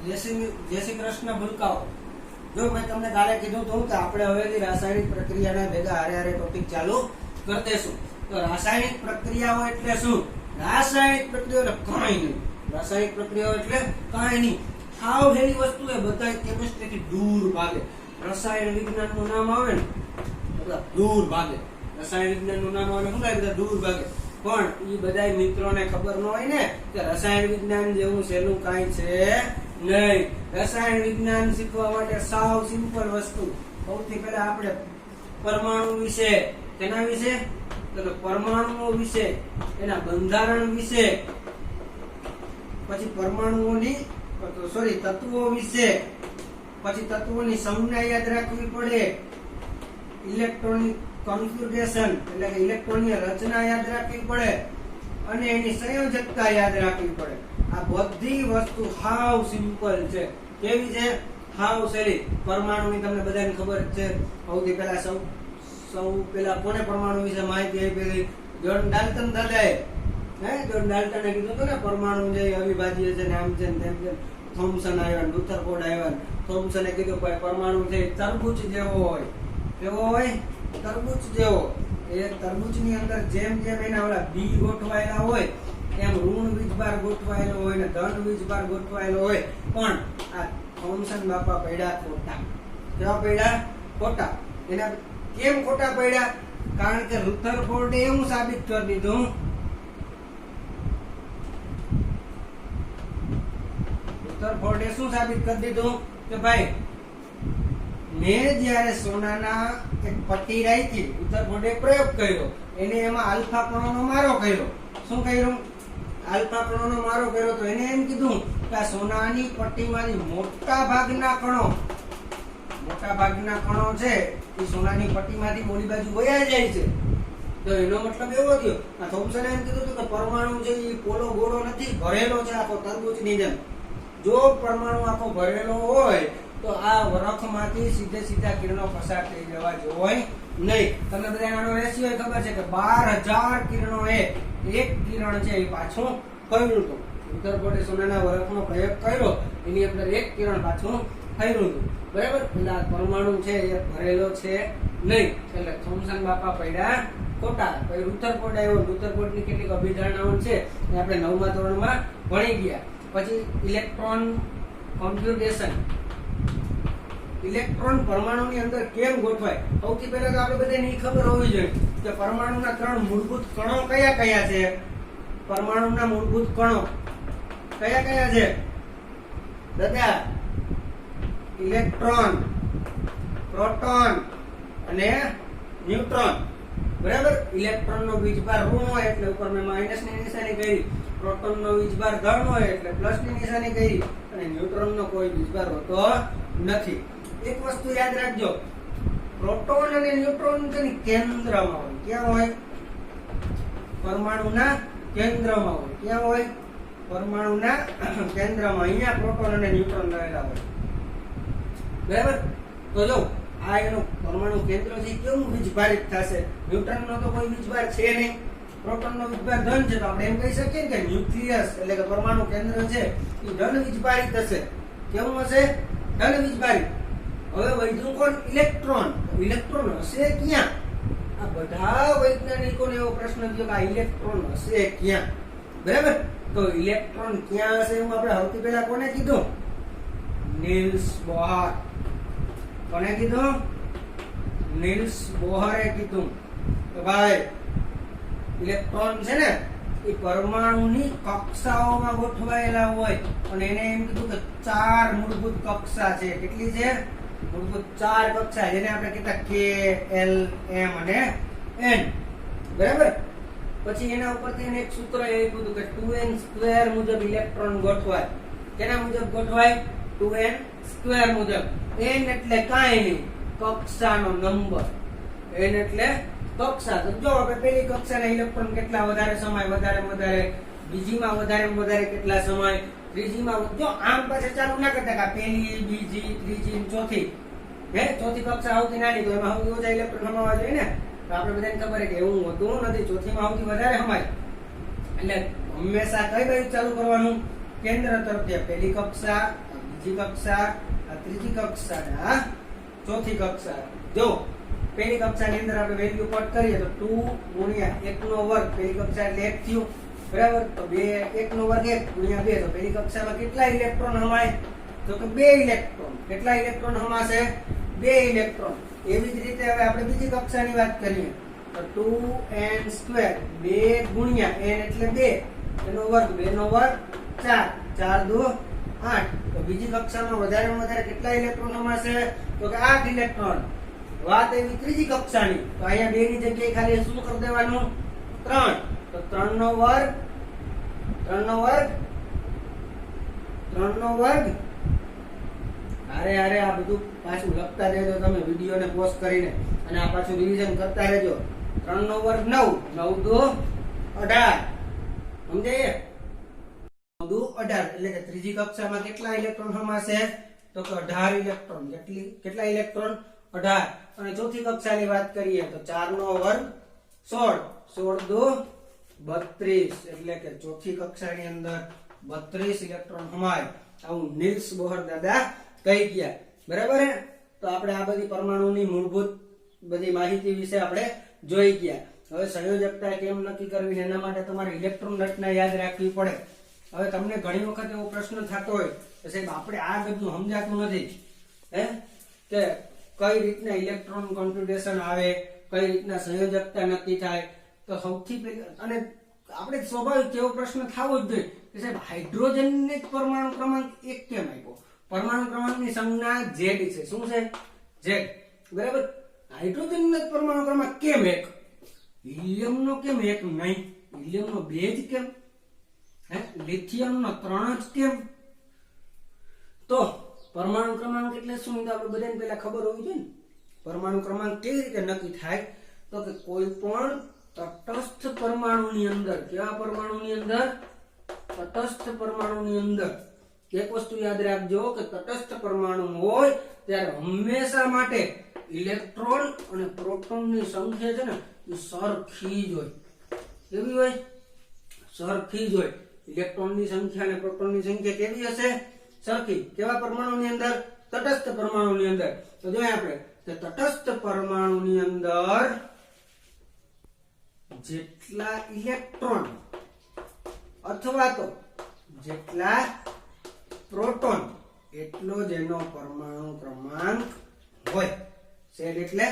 જય શ્રી કૃષ્ણ ભૂલકાઓ। જો મેં તમને કાલે કીધું હતું કે આપણે હવેથી રાસાયણિક પ્રક્રિયાના ભેગા હારે હારે ટોપિક ચાલુ કરી દેશું। તો રાસાયણિક પ્રક્રિયાઓ એટલે શું? રાસાયણિક પ્રક્રિયાઓ એટલે કાંઈ નહીં। રાસાયણિક પ્રક્રિયાઓ એટલે કાંઈ નહીં, સાવ હેલી વસ્તુ એ બધા કેમિસ્ટ્રીથી દૂર ભાગે। રસાયણ વિજ્ઞાનનું નામ આવે ને બધા દૂર ભાગે। રસાયણ વિજ્ઞાનનું નામ આવે શું થાય? બધા દૂર ભાગે। પણ એ બધા મિત્રોને ખબર ન હોય ને કે રસાયણ વિજ્ઞાન જેવું સહેલું કાંઈ છે નહીં। રસાયણ વિજ્ઞાન શીખવા માટે સાવ સિમ્પલ વસ્તુ। સૌથી પહેલા આપણે પરમાણુ વિશે, તેના વિશે તો પરમાણુઓ વિશે, એના બંધારણ વિશે, પછી પરમાણુઓની તત્વો વિશે, પછી તત્વોની સંજ્ઞા યાદ રાખવી પડે, ઇલેક્ટ્રોનિક કોન્ફિગરેશન એટલે કે ઇલેક્ટ્રોનની રચના યાદ રાખવી પડે, અને એની સંયોજકતા યાદ રાખવી પડે। આ બધી વસ્તુ હાવ સિમ્પલ છે। કેવી છે? હાવ સહેલી। પરમાણુની તમને બધાને ખબર છે। સૌથી પહેલા સૌ પહેલા કોને પરમાણુ વિશે માહિતી આપી? જ્હોન ડાલ્ટન દાદાએ। જ્હોન ડાલ્ટને કીધું હતું ને પરમાણુ જે અવિભાજ્ય છે ને આમ છે ને તેમ છે। થોમ્સન આવ્યા, રુથરફોર્ડ આવ્યા। થોમ્સને કીધું ભાઈ પરમાણુ છે તરબૂચ જેવો હોય। કેવો હોય? તરબૂચ જેવો। એ તરબૂચની અંદર જેમ જેમ એના ઓલા બી ગોઠવાયેલા હોય એમ ઋણ વીજભાર ગોઠવાયેલો હોય ને ધન વીજભાર ગોઠવાયેલો હોય। પણ આ થોમ્સન બાપા પડ્યા ખોટા। કેવા પડ્યા? ખોટા। એના કેમ ખોટા પડ્યા? કારણ કે રુથરફોર્ડે એવું સાબિત કરી દીધું, રુથરફોર્ડે શું સાબિત કરી દીધું કે ભાઈ મેં જ્યારે સોનાના એક પટ્ટી રાખી, રુથરફોર્ડે પ્રયોગ કર્યો, એને એમાં આલ્ફા કણોનો મારો કર્યો। શું કર્યું? આલ્ફા કણોનો મારો કર્યો તો એને એમ કીધું કે આ સોનાની પટ્ટીમાંથી મોટા ભાગના કણો છે એ સોનાની પટ્ટીમાંથી બોલી બાજુ વયા જાય છે। તો એનો મતલબ એવો થયો, આ થોમ્સને એમ કીધું કે પરમાણુ છે એ પોલો ગોળો નથી, ભરેલો છે આખો તરબૂચની જેમ। જો પરમાણુ આખો ભરેલો હોય તો આ વરખમાંથી સીધા કિરણો પસાર થઈ જવા જોઈએ નહીં। તમને બધાને આનો રેશિયો ખબર છે કે 12,000 કિરણો એક કિરણ છે એ પાછું ફર્યું હતું। રુથરફોર્ડે સોનાના વરખનો પ્રયોગ કર્યો, એની અંદર એક કિરણ પાછું ફર્યું હતું, બરાબર? એટલે આ પરમાણુ છે એ ભરેલો છે નહીં। એટલે થોમ્સન બાપા પડ્યા ખોટા। પછી રુથરફોર્ડ આવ્યો, રુથરફોર્ડની કેટલીક અભિધારણાઓ છે એ આપણે 9મા ધોરણમાં ભણી ગયા। પછી ઇલેક્ટ્રોન કોન્ફિગરેશન, ઇલેક્ટ્રોન પરમાણુની અંદર કેમ ગોઠવાય? સૌથી પહેલા તો આપણે બધાને એ ખબર હોવી જોઈએ કે પરમાણુના 3 મૂળભૂત કણો કયા કયા છે? પરમાણુના મૂળભૂત કણો કયા કયા છે દાદા? ઇલેક્ટ્રોન, પ્રોટોન અને ન્યુટ્રોન, બરાબર? ઇલેક્ટ્રોનનો વીજભાર ઋણ હોય એટલે ઉપર મેં માઇનસની નિશાની કરી, પ્રોટોનનો વીજભાર ધન હોય એટલે પ્લસની નિશાની કરી, અને ન્યુટ્રોનનો કોઈ વીજભાર હોતો નથી। એક વસ્તુ યાદ રાખજો, પ્રોટોન અને ન્યુટ્રોન તેની કેન્દ્રમાં હોય। ક્યાં હોય? પરમાણુના કેન્દ્રમાં હોય। ક્યાં હોય? પરમાણુના કેન્દ્રમાં। અહીંયા પ્રોટોન અને ન્યુટ્રોન રહેલા હોય, બરાબર? તો જો આ એનું પરમાણુ કેન્દ્ર છે કેવું વીજભારિત થશે? ન્યુટ્રોનનો તો કોઈ વીજભાર છે નહીં, પ્રોટોનનો વીજભાર ધન છે, તો આપણે એમ કહી શકીએ કે ન્યુક્લિયસ એટલે કે પરમાણુ કેન્દ્ર છે એ ધન વીજભારિત હશે। કેવું હશે? ધન વીજભારિત। હવે વધ્યું કોણ? ઇલેક્ટ્રોન। ઇલેક્ટ્રોન હશે ક્યાં? આ બધા વૈજ્ઞાનિકોને એવો પ્રશ્ન થયો કે આ ઇલેક્ટ્રોન હશે ક્યાં, બરાબર? તો ઇલેક્ટ્રોન ક્યાં હશે એવું આપણે સૌથી પહેલા કોને કીધું? Niels Bohr. કોને કીધું? નીલ્સ બોહરે કીધું કે ભાઈ ઇલેક્ટ્રોન છે ને એ પરમાણુની કક્ષાઓમાં ગોઠવાયેલા હોય, અને એને એમ કીધું કે 4 મૂળભૂત કક્ષા છે। કેટલી છે? મૂળભૂત 4 કક્ષા, જેને આપણે કહેતા K, L, M અને N, બરાબર? પછી એના ઉપરથી એને એક સૂત્ર એવું હતું કે 2n² મુજબ ઇલેક્ટ્રોન ગોઠવાય। કેના મુજબ ગોઠવાય? 2n² મુજબ। n એટલે કાંઈ નહીં, કક્ષાનો નંબર। n એટલે કક્ષા। તો જો આપણે પહેલી કક્ષાના ઇલેક્ટ્રોન કેટલા વધારે સમય, વધારે, બીજીમાં વધારે કેટલા સમય, ત્રીજીમાં જો આમ પાછળ ચાલુ ના કરતા કે પહેલી, બીજી, ત્રીજી, ચોથી, ચોથી કક્ષા સૌથી નાની, તો એમાં સૌથી ઓછા ઇલેક્ટ્રોન સમાવવા જોઈએ ને? તો આપણે બધાને ખબર છે કે એવું હોતું નથી, ચોથીમાં સૌથી વધારે સમાય। એટલે હંમેશા કઈ બાજુ ચાલુ કરવાનું? કેન્દ્ર તરફ, પહેલી કક્ષા, બીજી કક્ષા, આ ત્રીજી કક્ષા ને આ ચોથી કક્ષા. જો પહેલી કક્ષાની અંદર આપણે વેલ્યુ પુટ કરીએ તો 2 ગુણ્યા 1 નો વર્ગ પહેલી કક્ષા એટલે 1 થયું, બરાબર. તો 1 નો વર્ગ 1 ગુણ્યા 2 તો પહેલી કક્ષામાં કેટલા ઇલેક્ટ્રોન હમાય? તો કે 2 ઇલેક્ટ્રોન. કેટલા ઇલેક્ટ્રોન હમાશે? 2 ઇલેક્ટ્રોન. એવી જ રીતે હવે આપણે બીજી કક્ષાની વાત કરીએ તો 2n² 2 ગુણ્યા n એટલે 2 એનો વર્ગ 2 નો વર્ગ 4 4 2 8. તો બીજી કક્ષામાં વધારેમાં વધારે કેટલા ઇલેક્ટ્રોન હમાશે? તો કે 8 ઇલેક્ટ્રોન. વાત એવી ત્રીજી કક્ષાની તો અહીંયા 2 ની જગ્યાએ ખાલી શું કરી દેવાનું? 3. તો 3 નો વર્ગ 3 નો વર્ગ 3 નો વર્ગ. અરે આ બધું પાછું લખતા રહેજો તમે વિડિયોને પોઝ કરીને, અને આ પાછું રિવિઝન કરતા રહેજો. 3 નો વર્ગ 9 9 2 18. સમજાય? 9 2 18 એટલે કે ત્રીજી કક્ષામાં કેટલા ઇલેક્ટ્રોન હમાશે? તો કે 18 ઇલેક્ટ્રોન. કેટલા ઇલેક્ટ્રોન? 18. અને ચોથી કક્ષાની વાત કરીએ તો 4 નો વર્ગ 16 16 2 32 એટલે કે ચોથી કક્ષાની અંદર 32 ઇલેક્ટ્રોન હમાય. આવું નીલ્સ બોહર દાદા કહી ગયા, બરાબર હે? તો આપણે આ બધી પરમાણુની મૂળભૂત બધી માહિતી વિશે આપણે જોઈ ગયા. હવે સંયોજકતા કેમ નક્કી કરવી એના માટે તમારે ઇલેક્ટ્રોન રચના યાદ રાખવી પડે. હવે તમને ઘણી વખત એવો પ્રશ્ન થતો હોય કે સાહેબ આપણે આ બધું સમજાતું નથી, હે, કે કઈ રીતના ઇલેક્ટ્રોન કોન્ફિગરેશન આવે, કઈ રીતના સંયોજકતા નક્કી થાય. તો સૌથી પહેલા અને આપણે સ્વાભાવિક એવો પ્રશ્ન થવો જ જોઈએ કે સાહેબ હાઇડ્રોજનને જ પરમાણુ ક્રમાંક 1 કેમ આપ્યો? પરમાણુ ક્રમાંકની સંજ્ઞા Z છે. શું છે? Z, બરાબર. હાઇડ્રોજનનો જ પરમાણુ ક્રમાંક કેમ 1? હિલિયમનો કેમ 1 નહીં? હિલિયમનો 2 જ કેમ? હે, લિથિયમનો 3 જ કેમ? તો પરમાણુ ક્રમાંક એટલે શું? આપણે બધાને પહેલા ખબર હોવી જોઈએ ને. પરમાણુ ક્રમાંક કેવી રીતે નક્કી થાય? તો કે કોઈ પણ તટસ્થ પરમાણુની અંદર, કેવા પરમાણુની અંદર? તટસ્થ પરમાણુની અંદર એક વસ્તુ યાદ રાખજો કે તટસ્થ પરમાણુ હોય ત્યારે હંમેશા માટે ઇલેક્ટ્રોન અને પ્રોટોનની સંખ્યા છે ને એ સરખી જ હોય. કેવી હોય? સરખી જ હોય. ઇલેક્ટ્રોનની સંખ્યા અને પ્રોટોનની સંખ્યા કેવી હશે? સરખી. કેવા પરમાણુની અંદર? તટસ્થ પરમાણુની અંદર. તો જોઈએ આપણે કે તટસ્થ પરમાણુની અંદર જેટલા ઇલેક્ટ્રોન અથવા તો જેટલા પ્રોટોન એટલો જ એનો પરમાણુ ક્રમાંક હોય. શેડ એટલે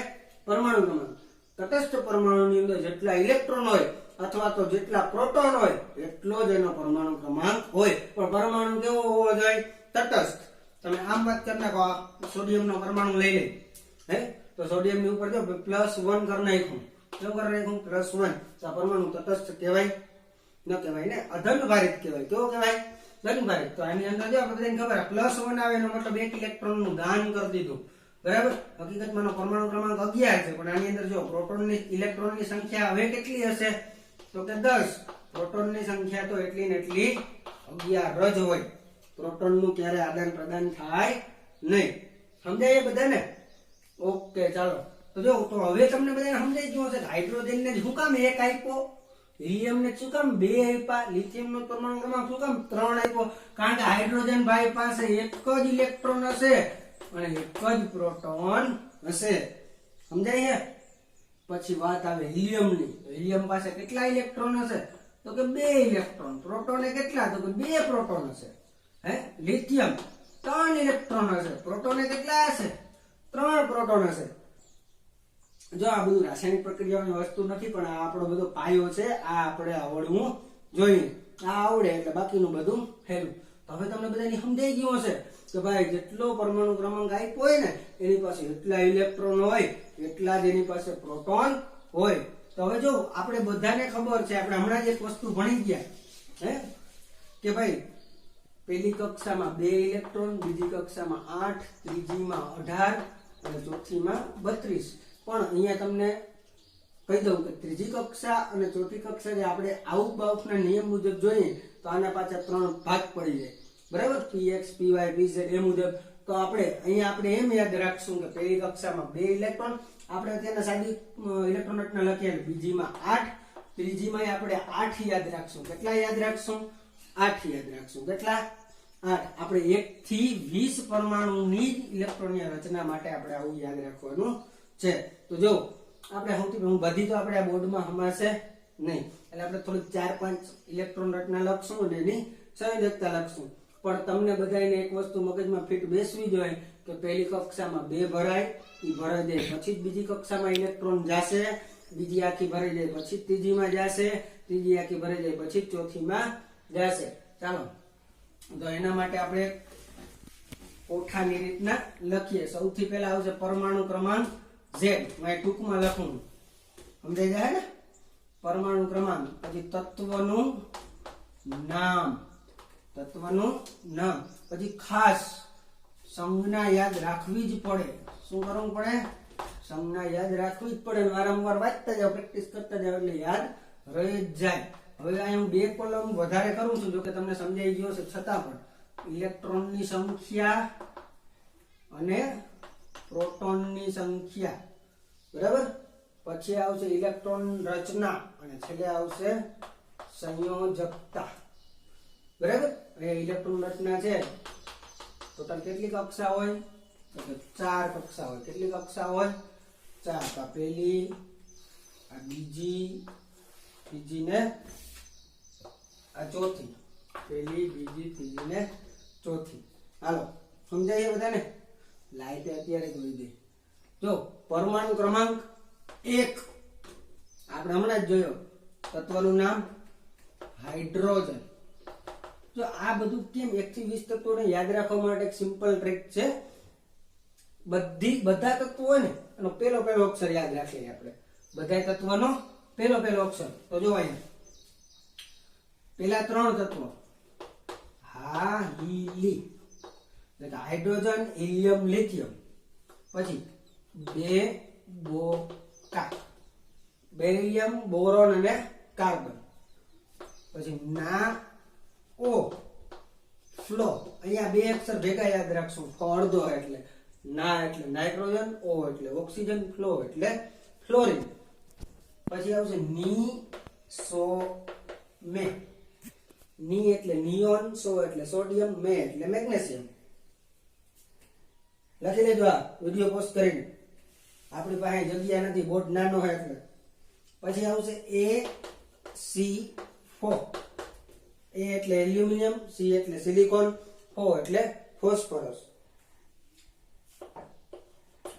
પરમાણુ ક્રમાંક. તટસ્થ પરમાણુની અંદર જેટલા ઇલેક્ટ્રોન હોય અથવા તો જેટલા પ્રોટોન હોય એટલો જ એનો પરમાણુ ક્રમાંક હોય. પણ પરમાણુ કેવો હોવો જોઈએ? તટસ્થ. તમે આમ વાત કરી નાખો, સોડિયમનો પરમાણુ લઈ લે, હે, તો સોડિયમની ઉપર જો +1 કરી નાખ્યું. કેવું કરી નાખ્યું? +1. તો આ પરમાણુ તટસ્થ કહેવાય? ન કહેવાય ને, અધન ભારિત કહેવાય. કેવો કહેવાય? ધન ભારિત. તો આની અંદર જો આપણે બધાને ખબર +1 આવે એનો મતલબ 1 ઇલેક્ટ્રોનનું દાન કરી દીધું, બરાબર. હકીકતમાં પરમાણુ ક્રમાંક 11 છે, પણ આની અંદર જો પ્રોટોનની ઇલેક્ટ્રોનની સંખ્યા હવે કેટલી હશે? તો કે 10. પ્રોટોનની સંખ્યા તો એટલી ને એટલી 11 જ હોય. પ્રોટોનનું ક્યારે આદાન પ્રદાન થાય નહીં. સમજાય એ બધાને? ઓકે, ચાલો. તો જો તો હવે તમને બધાને સમજાઈ ગયું હશે કે હાઇડ્રોજનને શું કામ 1 આપ્યો, હિલિયમને શું કામ 2 આપ્યા, લિથિયમનો પરમાણુ ક્રમાંક શું કામ 3 આપ્યો? કારણ કે હાઇડ્રોજન ભાઈ પાસે એક જ ઇલેક્ટ્રોન હશે અને એક જ પ્રોટોન હશે. સમજાય છે? પછી વાત આવે હિલિયમની. હિલિયમ પાસે કેટલા ઇલેક્ટ્રોન હશે? તો કે 2 ઇલેક્ટ્રોન. પ્રોટોને કેટલા? તો કે 2 પ્રોટોન હશે. હે, લિથિયમ 3 ઇલેક્ટ્રોન હશે. પ્રોટોને કેટલા હશે? 3 પ્રોટોન હશે. જો આ બધું રાસાયણિક પ્રક્રિયાઓની વસ્તુ નથી, પણ આ આપણો બધો પાયો છે. આ આપણે આવડવું જોઈએ. આ આવડે એટલે બાકીનું બધું હેલું. હવે તમને બધાને સમજાઈ ગયું હશે કે ભાઈ જેટલો પરમાણુ ક્રમાંક આપ્યો હોય ને એની પાસે એટલા ઇલેક્ટ્રોન હોય એટલા જ એની પાસે પ્રોટોન હોય. તો હવે જો આપણે બધાને ખબર છે, આપણે હમણાં જ એક વસ્તુ ભણી ગયા, હે, કે ભાઈ પહેલી કક્ષામાં 2 ઇલેક્ટ્રોન, બીજી કક્ષામાં 8, ત્રીજીમાં 18 અને ચોથીમાં 32. પણ અહીંયા તમને કહી દઉં કે ત્રીજી કક્ષા અને ચોથી કક્ષા જે આપણે આઉટ બાઉટના નિયમ મુજબ જોઈએ તો આના પાછા 3 ભાગ પડી જાય, બરાબર. px py pz એ મુજબ. તો આપણે એમ યાદ રાખશું કે પહેલી કક્ષામાં 2 ઇલેક્ટ્રોન, આપણે તેના સાદી ઇલેક્ટ્રોન રચના લખીએ, બીજીમાં 8, ત્રીજીમાં આપણે 8 યાદ રાખશું. કેટલા યાદ રાખશું? 8 યાદ રાખશું. કેટલા? 8 આપણે 1 થી 20 પરમાણુની ઇલેક્ટ્રોનની રચના માટે આપણે આવું યાદ રાખવાનું છે. તો જો આપણે સૌથી બધી તો આપણે આ બોર્ડમાં હમાશે નહીં, એટલે આપણે થોડીક 4-5 ઇલેક્ટ્રોન રચના લખશું અને એની સંયોજકતા લખશું. પણ તમને બધાને એક વસ્તુ મગજમાં ફિટ બેસવી જોઈએ કે પહેલી કક્ષામાં 2 ભરાય, એ ભરાઈ જાય પછી જ બીજી કક્ષામાં ઇલેક્ટ્રોન જાશે, બીજી આખી ભરાઈ જાય પછી ત્રીજીમાં જાશે, ત્રીજી આખી ભરાઈ જાય પછી ચોથીમાં જાશે. ચાલો, તો એના માટે આપણે કોઠાની રીતના લખીએ. સૌથી પહેલા આવશે પરમાણુ ક્રમાંક Z, મેં ટૂંકમાં લખું, સમજાઈ જાય ને? પરમાણુ ક્રમાંક, પછી તત્વનું નામ, પછી ખાસ સંજ્ઞા યાદ રાખવી જ પડે. શું કરવું પડે? સંજ્ઞા યાદ રાખવી જ પડે. વારંવાર વાંચતા જાવ, પ્રેક્ટિસ કરતા જાવ એટલે યાદ રહી જ જાય. હવે અહીં હું 2 કોલમ વધારે કરું છું, જો કે તમને સમજાઈ ગયો છે છતાં પણ ઇલેક્ટ્રોનની સંખ્યા અને પ્રોટોનની સંખ્યા, બરાબર. પછી આવશે ઇલેક્ટ્રોન રચના અને છેલ્લે આવશે સંયોજકતા, બરાબર. અહીંયા ઇલેક્ટ્રોન રચના છે, ટોટલ કેટલી કક્ષા હોય? તો 4 કક્ષા હોય. કેટલી કક્ષા હોય? 4. આ પહેલી, આ બીજી, ત્રીજી ને આ ચોથી. પહેલી, બીજી, ત્રીજી ને ચોથી. હાલો, સમજાય બધાને? લાઈટ અત્યારે જોઈ દે. જો પરમાણુ ક્રમાંક 1 આપણે હમણાં જ જોયો, તત્વનું નામ હાઇડ્રોજન. જો આ બધું કેમ 1 થી 20 તત્વોને યાદ રાખવા માટે એક સિમ્પલ ટ્રીક છે. બધા તત્વો હોય ને એનો પહેલો અક્ષર યાદ રાખીએ આપણે. બધા તત્વનો પહેલો અક્ષર. તો જો અહીંયા પેલા 3 તત્વો હાઇડ્રોજન, હિલિયમ, લિથિયમ. પછી 2 બોકા, બેરિલિયમ, બોરોન અને કાર્બન. પછી ના ઓ ફ્લો. અહીંયા 2 અક્ષર ભેગા યાદ રાખશું. અડધો એટલે ના એટલે નાઇટ્રોજન, ઓ એટલે ઓક્સિજન, ફ્લો એટલે ફ્લોરિન. પછી આવશે ની સો મે. ની એટલે નિયોન, સો એટલે સોડિયમ, મે એટલે મેગ્નેશિયમ. લખી લેજો આ વિડિયો પોસ્ટ કરીને. આપણી પાસે જગ્યા નથી, બોર્ડ નાનો હોય એટલે. પછી આવશે A C4. A એટલે એલ્યુમિનિયમ, C એટલે સિલિકોન, O એટલે ફોસ્ફરસ.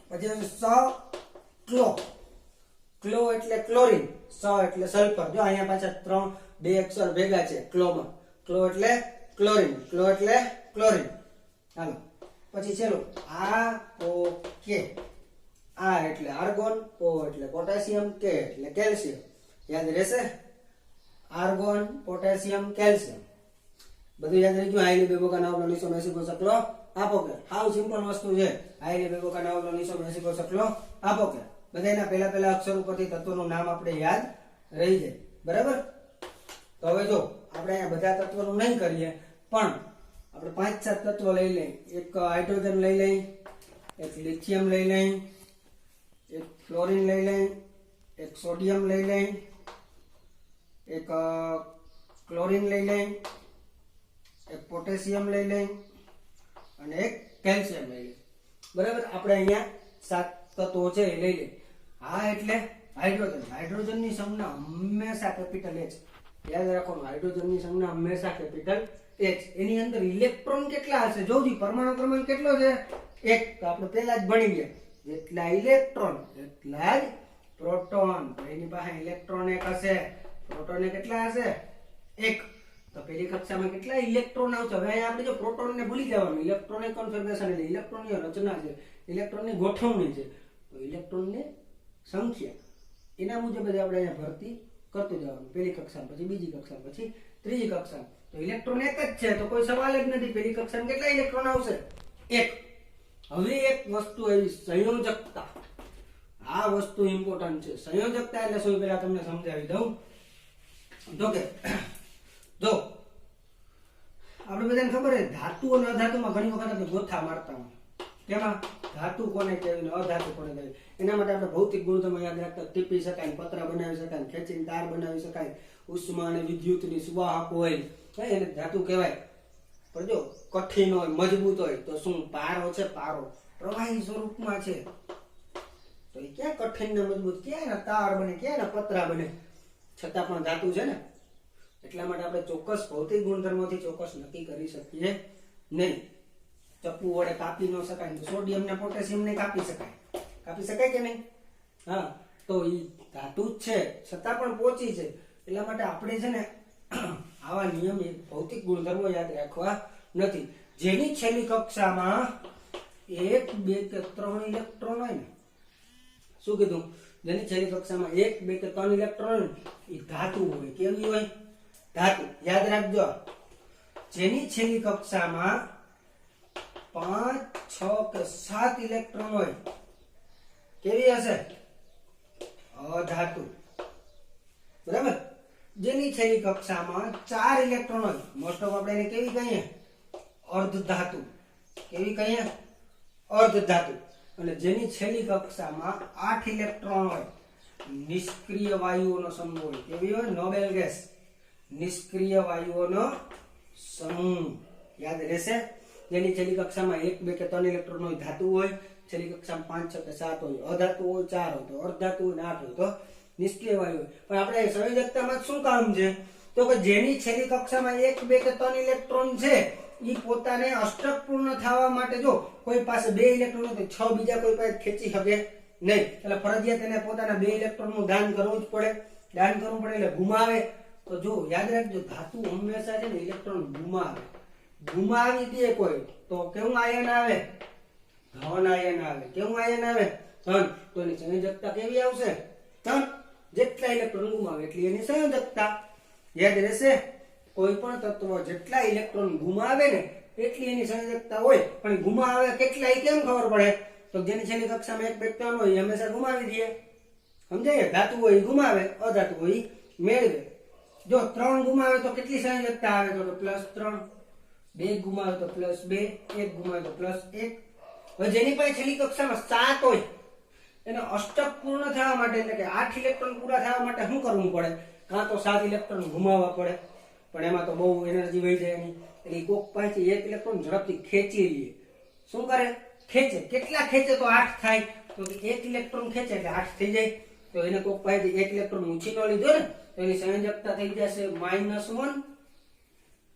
પછી આવશે ક્લો. ક્લો એટલે ક્લોરીન, સ એટલે સલ્ફર. જો અહીંયા પાછા 2 અક્ષર ભેગા છે ક્લોમાં. ક્લો એટલે ક્લોરીન, ક્લો એટલે ક્લોરીન. હાલો, પછી ચલો આ ઓ કે. આ એટલે આર્ગોન, O એટલે પોટેશિયમ, K એટલે કેલ્શિયમ. યાદ રહેશે? આર્ગોન, પોટેશિયમ, કેલ્શિયમ બધું યાદ રહી ગયું. હાઈલી બેબોકા નાવલો નીસો મેસિકો સકલો આપો કે. હાવ સિમ્પલ વસ્તુ છે. હાઈલી બેબોકા નાવલો નીસો મેસિકો સકલો આપો કે. બધાના પહેલા અક્ષર ઉપરથી તત્વોનું નામ આપણે યાદ રહી જાય, બરાબર. તો હવે જો આપણે અહીંયા બધા તત્વોનું નહીં કરીએ, પણ આપણે 5-7 તત્વો લઈ લઈએ. એક હાઇડ્રોજન લઈ લઈએ, એક લિથિયમ લઈ લઈએ, એક ફ્લોરિન લઈ લઈએ, એક સોડિયમ લઈ લઈએ, એક ક્લોરીન લઈ લઈએ, એક પોટેશિયમ લઈ લઈએ અને એક કેલ્શિયમ લઈ લઈએ, બરાબર. આપણે અહીંયા 7 તત્વો છે એ લઈ લઈએ. હા એટલે હાઇડ્રોજન. હાઇડ્રોજનની સંજ્ઞા હંમેશા કેપિટલ H. યાદ રાખવાનું, હાઇડ્રોજનની સંજ્ઞા હંમેશા કેપિટલ H. એની અંદર ઇલેક્ટ્રોન કેટલા હશે? જોજી, પરમાણુ ક્રમાંક કેટલો છે? 1. તો આપણે પહેલા જ ભણી ગયા, જેટલા ઇલેક્ટ્રોન એટલા જ પ્રોટોન. તો એની પાસે ઇલેક્ટ્રોન 1 હશે, પ્રોટોન કેટલા હશે? 1. તો પહેલી કક્ષામાં કેટલા ઇલેક્ટ્રોન આવશે? હવે અહીંયા આપણે જો પ્રોટોનને ભૂલી જવાનું. ઇલેક્ટ્રોનિક કન્ફિગરેશન એટલે ઇલેક્ટ્રોનની રચના છે, ઇલેક્ટ્રોનની ગોઠવણી છે. તો ઇલેક્ટ્રોનની સંખ્યા એના મુજબ જ આપણે અહીંયા ભરતી કરતું જવાનું. પહેલી કક્ષા, પછી બીજી કક્ષા, પછી ત્રીજી કક્ષા. તો ઇલેક્ટ્રોન 1 જ છે, તો કોઈ સવાલ જ નથી. પહેલી કક્ષામાં કેટલા ઇલેક્ટ્રોન આવશે? 1. હવે એક વસ્તુ એવી સંયોજકતા. આ વસ્તુ ઇમ્પોર્ટન્ટ છે. સંયોજકતા એટલે શું પહેલા તમને સમજાવી દઉં. જો આપણે બધાને ખબર છે ધાતુ અને અધાતુમાં ઘણી વખત આપણે ગોથા મારતા હોય. કેમાં? ધાતુ કોને કહેવાય ને અધાતુ કોને કહેવાય. એના માટે આપણે ભૌતિક ગુણધર્મો યાદ રાખતા. ટીપી શકાય, પતરા બનાવી શકાય, ખેંચીને તાર બનાવી શકાય, ઉષ્મા અને વિદ્યુતની સુવાહક હોય એને ધાતુ કહેવાય. પણ જો કઠિન હોય મજબૂત હોય તો શું પારો છે, પારો પ્રવાહી સ્વરૂપમાં છે તો એ ક્યાં કઠિન ને મજબૂત, ક્યાં એના તાર બને, ક્યાં એના પતરા બને, છતાં પણ ધાતુ છે ને. એટલા માટે આપણે ચોક્કસ ભૌતિક ગુણધર્મોથી ચોક્કસ નક્કી કરી શકીએ નહીં. ચપ્પુ વડે કાપી ન શકાય તો સોડિયમ ને પોટેશિયમ ને કાપી શકાય કે નહીં? હા, તો એ ધાતુ જ છે છતાં પણ પોચી છે. એટલા માટે આપણે છે ને આવા નિયમ ભૌતિક ગુણધર્મો યાદ રાખવા નથી. જેની છેલ્લી કક્ષામાં 1, 2 કે 3 ઇલેક્ટ્રોન હોય ને, શું કીધું? જેની છેલ્લી કક્ષામાં 1, 2 કે 3 ઇલેક્ટ્રોન હોય એ ધાતુ હોય. કેવી હોય? ધાતુ. યાદ રાખજો, જેની છેલ્લી કક્ષામાં 5, 6 કે 7 ઇલેક્ટ્રોન હોય કેવી હશે? અધાતુ. બરાબર. જેની છેલ્લી કક્ષામાં 4 ઇલેક્ટ્રોન હોય, મોસ્ટ ઓફ આપણે એને કેવી કહીએ? અર્ધધાતુ. કેવી કહીએ? અર્ધધાતુ. અને જેની છેલ્લી કક્ષામાં 8 ઇલેક્ટ્રોન હોય, નિષ્ક્રિય વાયુઓનો સમૂહ હોય. કેવી હોય? Nobel gas. નિષ્ક્રિય વાયુઓનો સમૂહ. યાદ રહેશે? જેની છેલ્લી કક્ષામાં 1, 2 કે 3 ઇલેક્ટ્રોન હોય ધાતુ હોય, છેલ્લી કક્ષામાં 5, 6 કે 7 હોય અધાતુ હોય, 4 હોય તો અર્ધધાતુ હોય, 8 હોય તો નિષ્ક્રિય વાયુ હોય. પણ આપણે સંયોજકતામાં શું કામ છે? તો કે જેની છેલ્લી કક્ષામાં 1, 2 કે 3 ઇલેક્ટ્રોન છે એ પોતાને અષ્ટક પૂર્ણ થવા માટે જો કોઈ પાસે 2 ઇલેક્ટ્રોન હોય તો 6 બીજા કોઈ પાસે ખેંચી શકે નહીં. એટલે ફરજિયાત એને પોતાના 2 ઇલેક્ટ્રોનનું દાન કરવું જ પડે. દાન કરવું પડે એટલે ગુમાવે. તો જો યાદ રાખજો, ધાતુ હંમેશા છે ને ઇલેક્ટ્રોન ગુમાવી દે કોઈ તો કેવું આયન આવે? ધન આયન આવે. કેવું આયન આવે? ધન. તો એની સંયોજકતા કેવી આવશે? ધન. જેટલા ઇલેક્ટ્રોન ગુમાવે એટલી એની સંયોજકતા. યાદ રહેશે? કોઈ પણ તત્વ જેટલા ઇલેક્ટ્રોન ગુમાવે ને એટલી એની સંયોજકતા હોય. પણ ગુમાવે કેટલા એ કેમ ખબર પડે? તો જેની છેલ્લી કક્ષામાં 1, 2, 3 હોય એ હંમેશા ગુમાવી દે. સમજાય? ધાતુ હોય એ ગુમાવે, અધાતુ હોય એ મેળવે. જો 3 ગુમાવે તો કેટલી સંયોજકતા આવે? તો +3. 2 ગુમાવે તો +2. 1 ગુમાવે તો +1. હવે જેની પાસે છેલ્લી કક્ષામાં 7 હોય એને અષ્ટક પૂર્ણ થવા માટે એટલે કે 8 ઇલેક્ટ્રોન પૂરા થવા માટે શું કરવું પડે? કાં તો 7 ઇલેક્ટ્રોન ગુમાવવા પડે, પણ એમાં તો બહુ એનર્જી વહી જાય એની. એટલે કોક પાસેથી 1 ઇલેક્ટ્રોન ઝડપથી ખેંચી લે. શું કરે? ખેંચે. કેટલા ખેંચે તો 8 થાય? તો 1 ઇલેક્ટ્રોન ખેંચે એટલે 8 થઈ જાય. તો એને કોક પાસેથી 1 ઇલેક્ટ્રોન ઉછીનો લીધો ને તો એની સંયોજકતા થઈ જશે -1.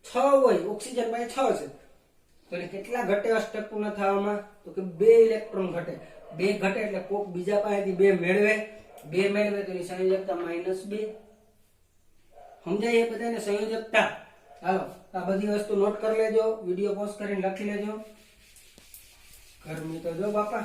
6 હોય, ઓક્સિજન પાસે 6 છે તો એને કેટલા ઘટે અષ્ટક પૂર્ણ થવામાં? તો કે 2 ઇલેક્ટ્રોન ઘટે. 2 ઘટે એટલે કોક બીજા પાસેથી 2 મેળવે. 2 મેળવે તો એની સંયોજકતા -2. સમજાય એ બધાને સંયોજકતા? હાલો આ બધી વસ્તુ નોટ કરી લેજો, વિડીયો પોઝ કરીને લખી લેજો. ગરમી તો જો બાપા.